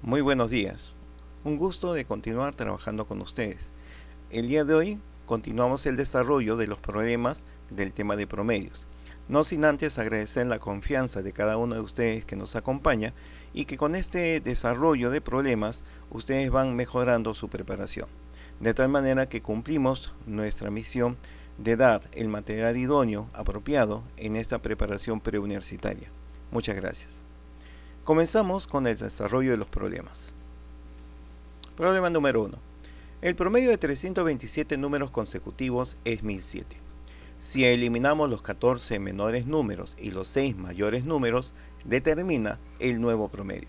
Muy buenos días. Un gusto de continuar trabajando con ustedes. El día de hoy continuamos el desarrollo de los problemas del tema de promedios. No sin antes agradecer la confianza de cada uno de ustedes que nos acompaña y que con este desarrollo de problemas ustedes van mejorando su preparación. De tal manera que cumplimos nuestra misión de dar el material idóneo apropiado en esta preparación preuniversitaria. Muchas gracias. Comenzamos con el desarrollo de los problemas. Problema número 1. El promedio de 327 números consecutivos es 1007. Si eliminamos los 14 menores números y los 6 mayores números, determina el nuevo promedio.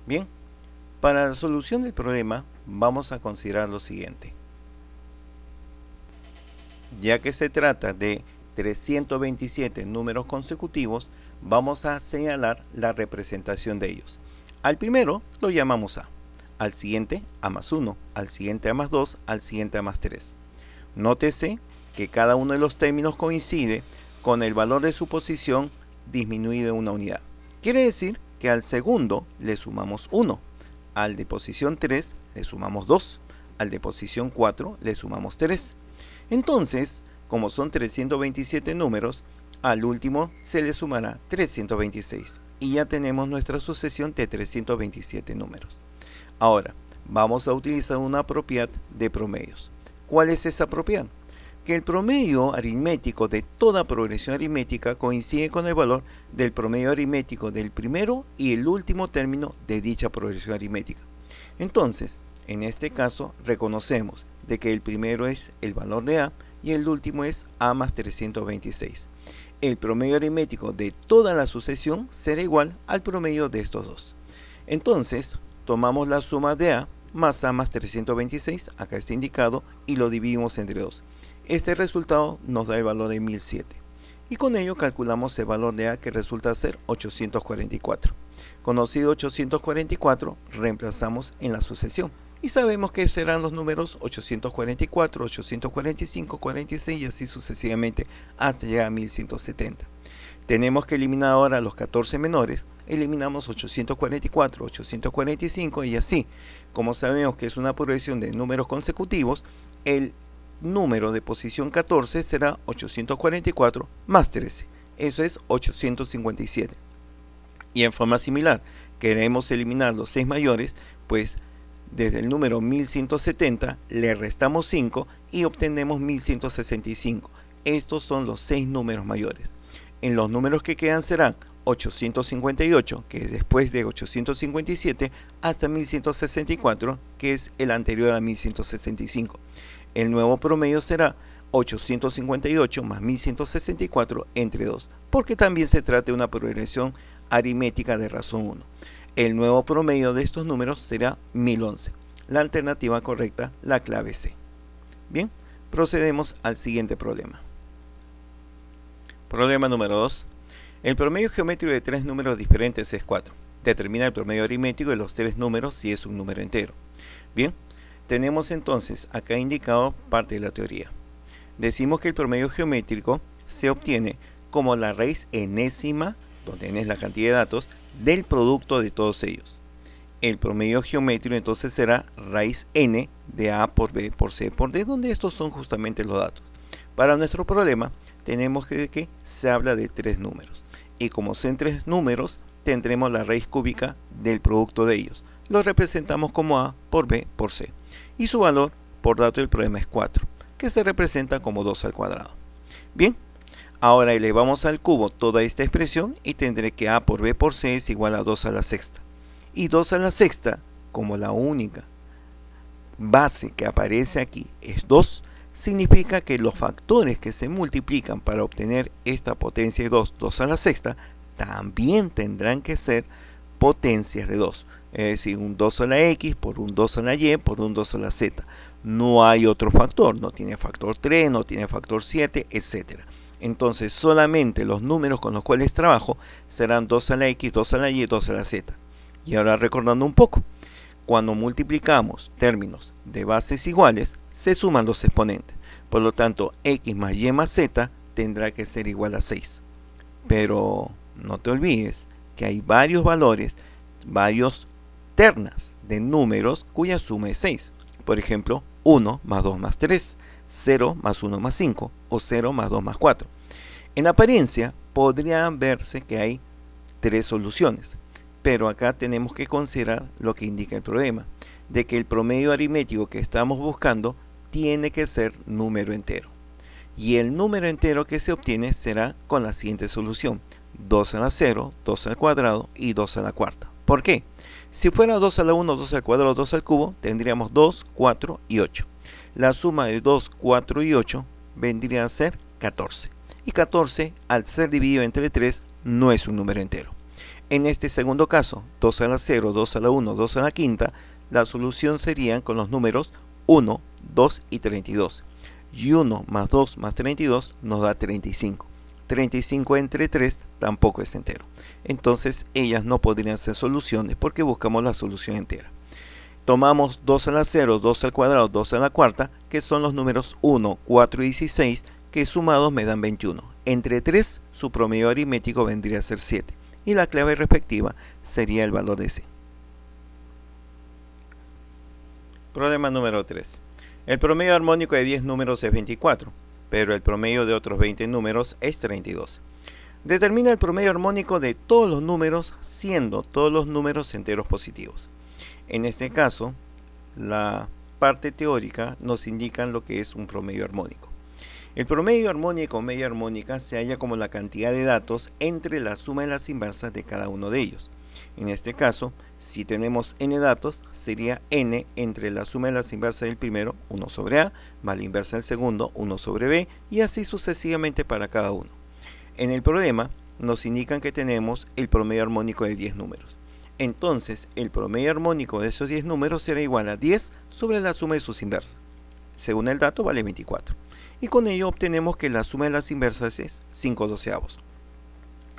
Bien, para la solución del problema vamos a considerar lo siguiente. Ya que se trata de 327 números consecutivos, vamos a señalar la representación de ellos. Al primero lo llamamos A, al siguiente A más 1, al siguiente A más 2, al siguiente A más 3. Nótese que cada uno de los términos coincide con el valor de su posición disminuido en una unidad. Quiere decir que al segundo le sumamos 1, al de posición 3 le sumamos 2, al de posición 4 le sumamos 3. Entonces, como son 327 números, al último se le sumará 326 y ya tenemos nuestra sucesión de 327 números. Ahora, vamos a utilizar una propiedad de promedios. ¿Cuál es esa propiedad? Que el promedio aritmético de toda progresión aritmética coincide con el valor del promedio aritmético del primero y el último término de dicha progresión aritmética. Entonces, en este caso, reconocemos de que el primero es el valor de A y el último es A más 326. El promedio aritmético de toda la sucesión será igual al promedio de estos dos. Entonces, tomamos la suma de A más A más 326, acá está indicado, y lo dividimos entre 2. Este resultado nos da el valor de 1007. Y con ello calculamos el valor de A, que resulta ser 844. Conocido 844, reemplazamos en la sucesión. Y sabemos que serán los números 844, 845, 46 y así sucesivamente hasta llegar a 1170. Tenemos que eliminar ahora los 14 menores, eliminamos 844, 845 y así. Como sabemos que es una progresión de números consecutivos, el número de posición 14 será 844 más 13. Eso es 857. Y en forma similar, queremos eliminar los 6 mayores, pues desde el número 1170 le restamos 5 y obtenemos 1165. Estos son los 6 números mayores. En los números que quedan serán 858, que es después de 857, hasta 1164, que es el anterior a 1165. El nuevo promedio será 858 más 1164 entre 2, porque también se trata de una progresión aritmética de razón 1. El nuevo promedio de estos números será 1011. La alternativa correcta, la clave C. Bien, procedemos al siguiente problema. Problema número 2. El promedio geométrico de 3 números diferentes es 4. Determina el promedio aritmético de los 3 números si es un número entero. Bien, tenemos entonces acá indicado parte de la teoría. Decimos que el promedio geométrico se obtiene como la raíz enésima, donde n es la cantidad de datos, del producto de todos ellos. El promedio geométrico entonces será raíz n de a por b por c por d, donde estos son justamente los datos. Para nuestro problema tenemos que se habla de 3 números, y como son 3 números tendremos la raíz cúbica del producto de ellos. Lo representamos como a por b por c, y su valor por dato del problema es 4, que se representa como 2 al cuadrado. Bien, ahora elevamos al cubo toda esta expresión y tendré que a por b por c es igual a 2 a la sexta. Y 2 a la sexta, como la única base que aparece aquí es 2, significa que los factores que se multiplican para obtener esta potencia de 2, 2 a la sexta, también tendrán que ser potencias de 2. Es decir, un 2 a la x por un 2 a la y por un 2 a la z. No hay otro factor, no tiene factor 3, no tiene factor 7, etc. Entonces solamente los números con los cuales trabajo serán 2 a la x, 2 a la y, 2 a la z. Y ahora recordando un poco, cuando multiplicamos términos de bases iguales, se suman los exponentes. Por lo tanto, x más y más z tendrá que ser igual a 6. Pero no te olvides que hay varios valores, varios ternas de números cuya suma es 6. Por ejemplo, 1 más 2 más 3, 0 más 1 más 5 o 0 más 2 más 4. En apariencia podría verse que hay 3 soluciones, pero acá tenemos que considerar lo que indica el problema, de que el promedio aritmético que estamos buscando tiene que ser número entero. Y el número entero que se obtiene será con la siguiente solución: 2 a la 0, 2 al cuadrado y 2 a la cuarta. ¿Por qué? Si fuera 2 a la 1, 2 al cuadrado, 2 al cubo, tendríamos 2, 4 y 8. La suma de 2, 4 y 8 vendría a ser 14. Y 14, al ser dividido entre 3, no es un número entero. En este segundo caso, 2 a la 0, 2 a la 1, 2 a la quinta, la solución serían con los números 1, 2 y 32. Y 1 más 2 más 32 nos da 35. 35 entre 3 tampoco es entero. Entonces ellas no podrían ser soluciones porque buscamos la solución entera. Tomamos 2 a la 0, 2 al cuadrado, 2 a la cuarta, que son los números 1, 4 y 16, que sumados me dan 21. Entre 3, su promedio aritmético vendría a ser 7. Y la clave respectiva sería el valor de C. Problema número 3. El promedio armónico de 10 números es 24, pero el promedio de otros 20 números es 32. Determina el promedio armónico de todos los números, siendo todos los números enteros positivos. En este caso, la parte teórica nos indica lo que es un promedio armónico. El promedio armónico o media armónica se halla como la cantidad de datos entre la suma de las inversas de cada uno de ellos. En este caso, si tenemos n datos, sería n entre la suma de las inversas del primero, 1 sobre a, más la inversa del segundo, 1 sobre b, y así sucesivamente para cada uno. En el problema, nos indican que tenemos el promedio armónico de 10 números. Entonces, el promedio armónico de esos 10 números será igual a 10 sobre la suma de sus inversas. Según el dato, vale 24. Y con ello obtenemos que la suma de las inversas es 5 doceavos.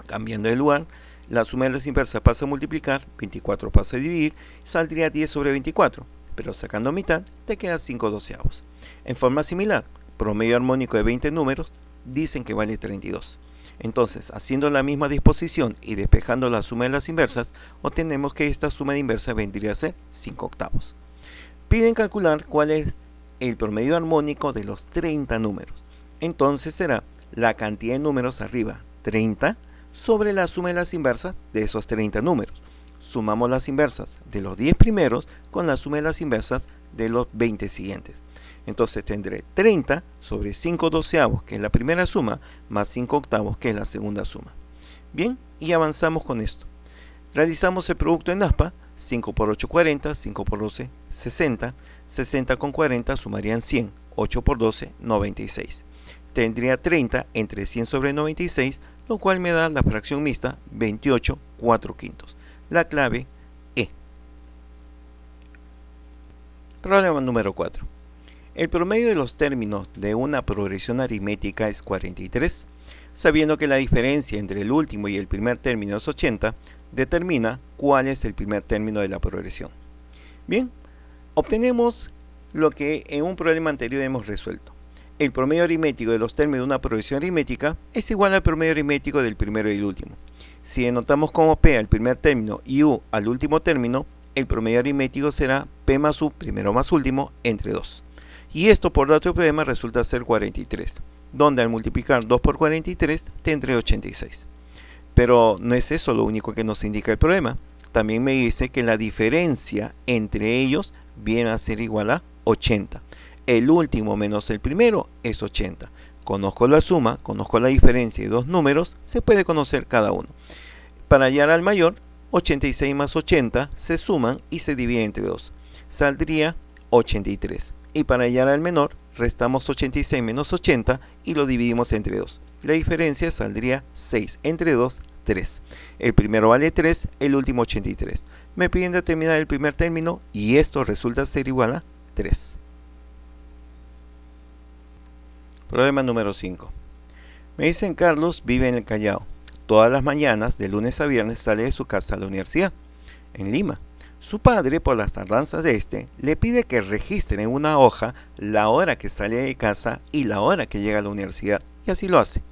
Cambiando de lugar, la suma de las inversas pasa a multiplicar, 24 pasa a dividir, saldría 10 sobre 24, pero sacando mitad te queda 5 doceavos. En forma similar, promedio armónico de 20 números dicen que vale 32. Entonces, haciendo la misma disposición y despejando la suma de las inversas, obtenemos que esta suma de inversas vendría a ser 5 octavos. Piden calcular cuál es el promedio armónico de los 30 números. Entonces será la cantidad de números arriba, 30, sobre la suma de las inversas de esos 30 números. Sumamos las inversas de los 10 primeros con la suma de las inversas de los 20 siguientes. Entonces tendré 30 sobre 5 doceavos, que es la primera suma, más 5 octavos, que es la segunda suma. Bien, y avanzamos con esto. Realizamos el producto en aspa, 5 por 8, 40, 5 por 12, 60, 60 con 40 sumarían 100, 8 por 12, 96. Tendría 30 entre 100 sobre 96, lo cual me da la fracción mixta 28, 4/5. La clave E. Problema número 4. El promedio de los términos de una progresión aritmética es 43, sabiendo que la diferencia entre el último y el primer término es 80, determina cuál es el primer término de la progresión. Bien, obtenemos lo que en un problema anterior hemos resuelto. El promedio aritmético de los términos de una progresión aritmética es igual al promedio aritmético del primero y el último. Si denotamos como P al primer término y U al último término, el promedio aritmético será P más U, primero más último, entre 2. Y esto por dato de problema resulta ser 43, donde al multiplicar 2 por 43 tendré 86. Pero no es eso lo único que nos indica el problema. También me dice que la diferencia entre ellos viene a ser igual a 80. El último menos el primero es 80. Conozco la suma, conozco la diferencia de dos números, se puede conocer cada uno. Para hallar al mayor, 86 más 80 se suman y se dividen entre 2. Saldría 83. Y para hallar al menor, restamos 86 menos 80 y lo dividimos entre 2. La diferencia saldría 6 entre 2, 3. El primero vale 3, el último 83. Me piden determinar el primer término y esto resulta ser igual a 3. Problema número 5. Me dicen Carlos vive en el Callao. Todas las mañanas, de lunes a viernes, sale de su casa a la universidad, en Lima. Su padre, por las tardanzas de este, le pide que registre en una hoja la hora que sale de casa y la hora que llega a la universidad, y así lo hace.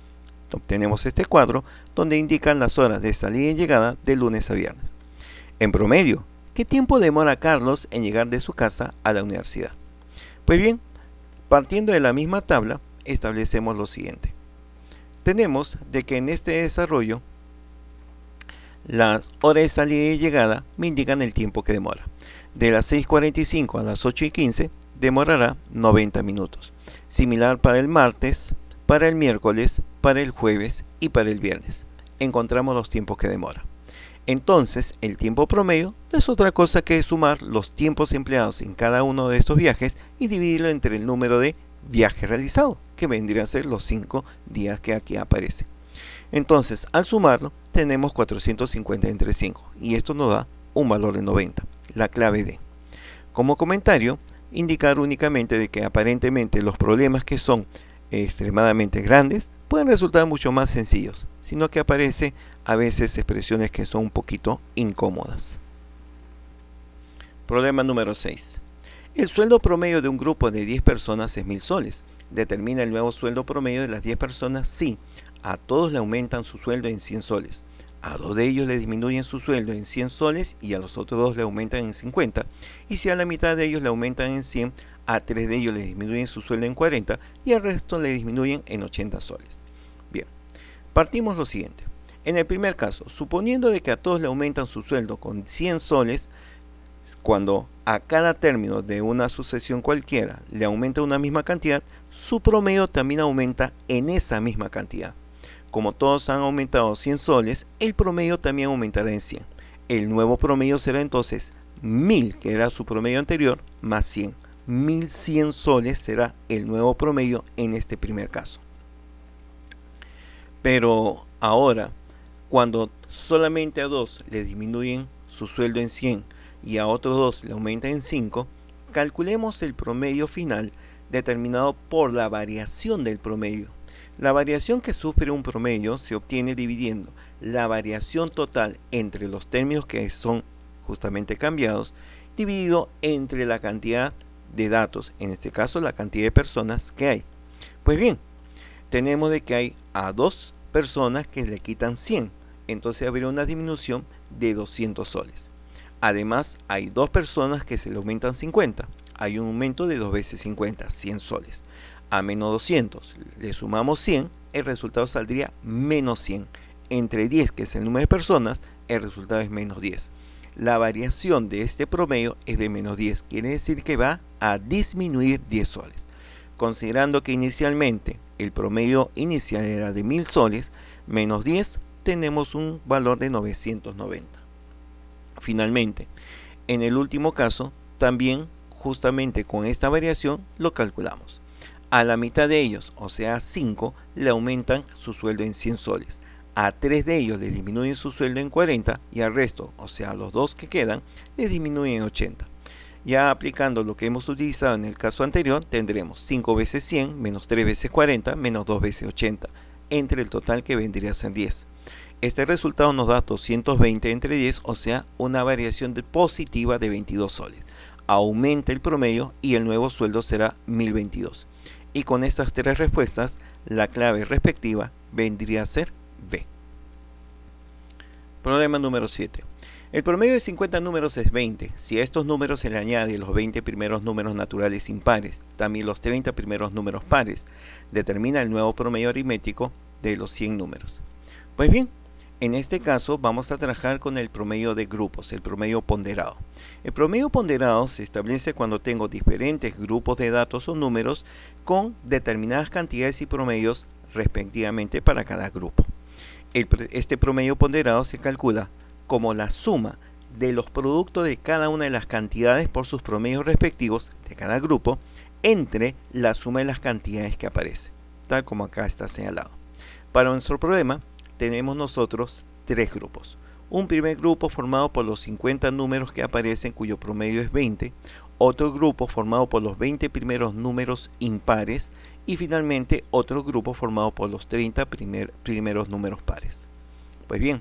obtenemos este cuadro donde indican las horas de salida y llegada de lunes a viernes. En promedio, ¿qué tiempo demora Carlos en llegar de su casa a la universidad? Pues bien, partiendo de la misma tabla, establecemos lo siguiente. Tenemos de que en este desarrollo, las horas de salida y llegada me indican el tiempo que demora. De las 6:45 a las 8:15 demorará 90 minutos. Similar para el martes, para el miércoles, para el jueves y para el viernes. Encontramos los tiempos que demora. Entonces, el tiempo promedio no es otra cosa que sumar los tiempos empleados en cada uno de estos viajes y dividirlo entre el número de viajes realizados, que vendría a ser los 5 días que aquí aparecen. Entonces, al sumarlo, tenemos 450 entre 5 y esto nos da un valor de 90, la clave D. Como comentario, indicar únicamente de que aparentemente los problemas que son extremadamente grandes pueden resultar mucho más sencillos, sino que aparece a veces expresiones que son un poquito incómodas. Problema número 6. El sueldo promedio de un grupo de 10 personas es 1000 soles. Determina el nuevo sueldo promedio de las 10 personas si a todos le aumentan su sueldo en 100 soles, a 2 de ellos le disminuyen su sueldo en 100 soles y a los otros 2 le aumentan en 50, y si a la mitad de ellos le aumentan en 100, a 3 de ellos le disminuyen su sueldo en 40 y al resto le disminuyen en 80 soles. Bien, partimos lo siguiente. En el primer caso, suponiendo de que a todos le aumentan su sueldo con 100 soles, cuando a cada término de una sucesión cualquiera le aumenta una misma cantidad, su promedio también aumenta en esa misma cantidad. Como todos han aumentado 100 soles, el promedio también aumentará en 100. El nuevo promedio será entonces 1000, que era su promedio anterior, más 100. 1100 soles será el nuevo promedio en este primer caso. Pero ahora, cuando solamente a 2 le disminuyen su sueldo en 100 y a otros 2 le aumentan en 5, calculemos el promedio final determinado por la variación del promedio. La variación que sufre un promedio se obtiene dividiendo la variación total entre los términos que son justamente cambiados, dividido entre la cantidad de datos, en este caso la cantidad de personas que hay. Pues bien, tenemos de que hay a 2 personas que le quitan 100, entonces habría una disminución de 200 soles. Además, hay 2 personas que se le aumentan 50, hay un aumento de 2 veces 50, 100 soles. A menos 200 le sumamos 100, el resultado saldría menos 100. Entre 10, que es el número de personas, el resultado es menos 10. La variación de este promedio es de menos 10, quiere decir que va a disminuir 10 soles. Considerando que inicialmente el promedio inicial era de 1000 soles, menos 10, tenemos un valor de 990. Finalmente, en el último caso, también justamente con esta variación lo calculamos. A la mitad de ellos, o sea 5, le aumentan su sueldo en 100 soles. A 3 de ellos le disminuyen su sueldo en 40 y al resto, o sea a los 2 que quedan, le disminuyen en 80. Ya aplicando lo que hemos utilizado en el caso anterior, tendremos 5 veces 100 menos 3 veces 40 menos 2 veces 80, entre el total que vendría a ser 10. Este resultado nos da 220 entre 10, o sea una variación positiva de 22 soles. Aumenta el promedio y el nuevo sueldo será 1022. Y con estas 3 respuestas, la clave respectiva vendría a ser B. Problema número 7. El promedio de 50 números es 20. Si a estos números se le añade los 20 primeros números naturales impares, también los 30 primeros números pares, determina el nuevo promedio aritmético de los 100 números. Pues bien, en este caso vamos a trabajar con el promedio de grupos, el promedio ponderado. El promedio ponderado se establece cuando tengo diferentes grupos de datos o números con determinadas cantidades y promedios respectivamente para cada grupo. Este promedio ponderado se calcula como la suma de los productos de cada una de las cantidades por sus promedios respectivos de cada grupo entre la suma de las cantidades que aparece, tal como acá está señalado. Para nuestro problema tenemos nosotros 3 grupos. Un primer grupo formado por los 50 números que aparecen cuyo promedio es 20, otro grupo formado por los 20 primeros números impares y finalmente otro grupo formado por los 30 primeros números pares. Pues bien,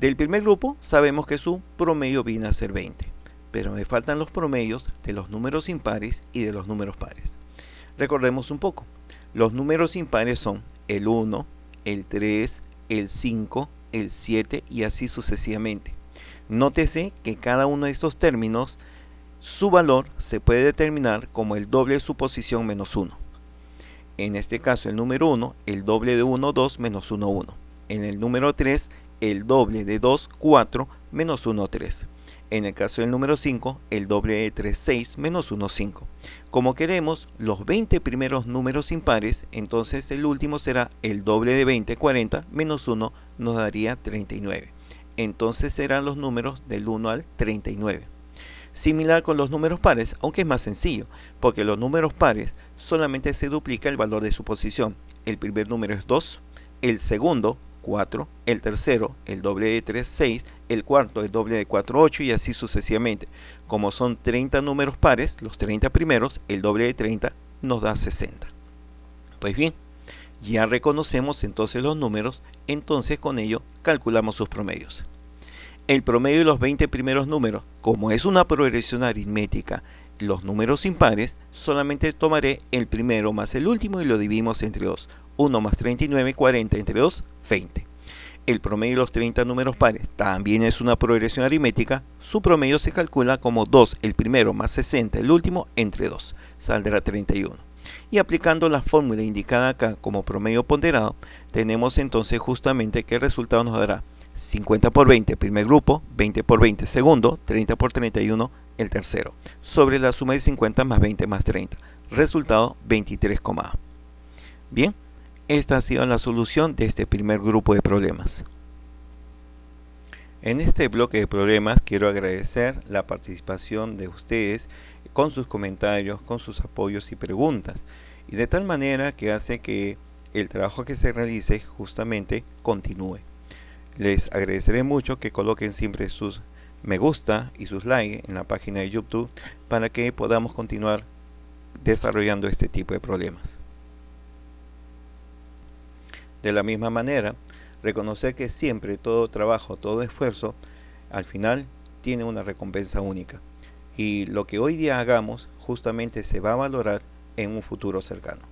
del primer grupo sabemos que su promedio viene a ser 20, pero me faltan los promedios de los números impares y de los números pares. Recordemos un poco, los números impares son el 1, el 3, el 5, el 7 y así sucesivamente. Nótese que cada uno de estos términos, su valor se puede determinar como el doble de su posición menos 1. En este caso el número 1, el doble de 1, 2, menos 1, 1. En el número 3, el doble de 2, 4, menos 1, 3. En el caso del número 5, el doble de 3, 6, menos 1, 5. Como queremos los 20 primeros números impares, entonces el último será el doble de 20, 40, menos 1 nos daría 39. Entonces serán los números del 1 al 39. Similar con los números pares, aunque es más sencillo, porque los números pares solamente se duplica el valor de su posición. El primer número es 2, el segundo 4, el tercero el doble de 3, 6, el cuarto el doble de 4, 8 y así sucesivamente. Como son 30 números pares, los 30 primeros, el doble de 30 nos da 60. Pues bien, ya reconocemos entonces los números, entonces con ello calculamos sus promedios. El promedio de los 20 primeros números, como es una progresión aritmética, los números impares, solamente tomaré el primero más el último y lo dividimos entre 2. 1 más 39, 40 entre 2, 20. El promedio de los 30 números pares también es una progresión aritmética, su promedio se calcula como 2 el primero más 60 el último entre 2, saldrá 31. Y aplicando la fórmula indicada acá como promedio ponderado, tenemos entonces justamente que el resultado nos dará 50 por 20 primer grupo, 20 por 20 segundo, 30 por 31 el tercero, sobre la suma de 50 más 20 más 30, resultado 23, Bien, esta ha sido la solución de este primer grupo de problemas. En este bloque de problemas quiero agradecer la participación de ustedes con sus comentarios, con sus apoyos y preguntas, y de tal manera que hace que el trabajo que se realice justamente continúe. Les agradeceré mucho que coloquen siempre sus me gusta y sus likes en la página de YouTube para que podamos continuar desarrollando este tipo de problemas. De la misma manera, reconocer que siempre todo trabajo, todo esfuerzo, al final tiene una recompensa única. Y lo que hoy día hagamos justamente se va a valorar en un futuro cercano.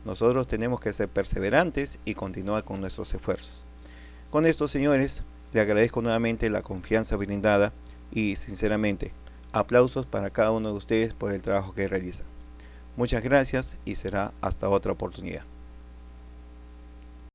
Nosotros tenemos que ser perseverantes y continuar con nuestros esfuerzos. Con esto, señores, le agradezco nuevamente la confianza brindada y sinceramente, aplausos para cada uno de ustedes por el trabajo que realizan. Muchas gracias y será hasta otra oportunidad.